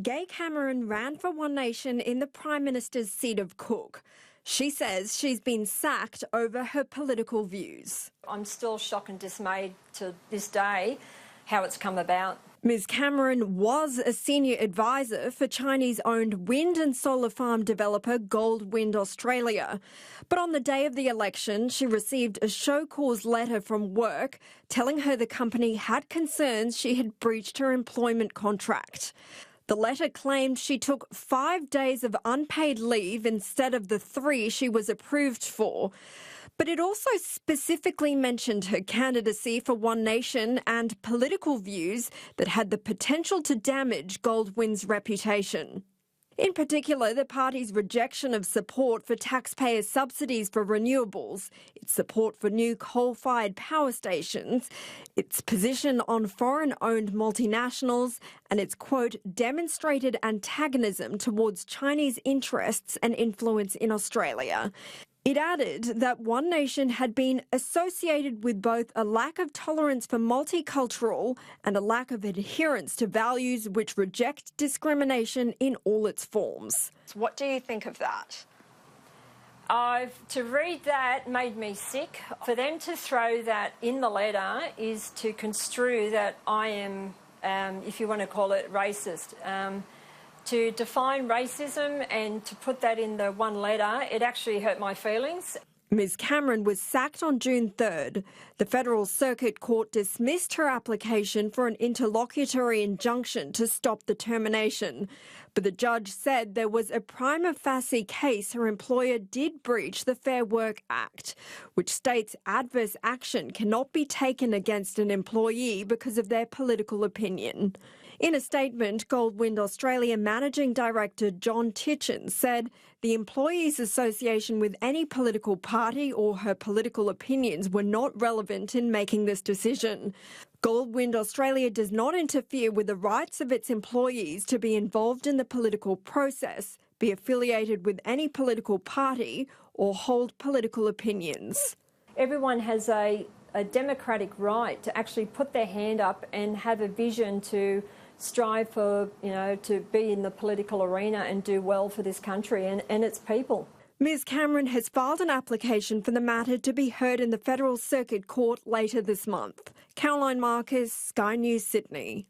Gay Cameron ran for One Nation in the Prime Minister's seat of Cook. She says she's been sacked over her political views. I'm still shocked and dismayed to this day how it's come about. Ms Cameron was a senior advisor for Chinese-owned wind and solar farm developer Goldwind Australia. But on the day of the election, she received a show cause letter from work telling her the company had concerns she had breached her employment contract. The letter claimed she took 5 days of unpaid leave instead of the 3 she was approved for. But it also specifically mentioned her candidacy for One Nation and political views that had the potential to damage Goldwind's reputation. In particular, the party's rejection of support for taxpayer subsidies for renewables, its support for new coal-fired power stations, its position on foreign-owned multinationals, and its, quote, demonstrated antagonism towards Chinese interests and influence in Australia. It added that One Nation had been associated with both a lack of tolerance for multicultural and a lack of adherence to values which reject discrimination in all its forms. What do you think of that? To read that made me sick. For them to throw that in the letter is to construe that I am, if you want to call it, racist. To define racism and to put that in the one letter, it actually hurt my feelings. Ms Cameron was sacked on June 3rd. The Federal Circuit Court dismissed her application for an interlocutory injunction to stop the termination. But the judge said there was a prima facie case her employer did breach the Fair Work Act, which states adverse action cannot be taken against an employee because of their political opinion. In a statement, Goldwind Australia Managing Director John Titchen said the employee's association with any political party or her political opinions were not relevant in making this decision. Goldwind Australia does not interfere with the rights of its employees to be involved in the political process, be affiliated with any political party, or hold political opinions. Everyone has a democratic right to actually put their hand up and have a vision to strive for, to be in the political arena and do well for this country and its people. Ms Cameron has filed an application for the matter to be heard in the Federal Circuit Court later this month. Caroline Marcus, Sky News, Sydney.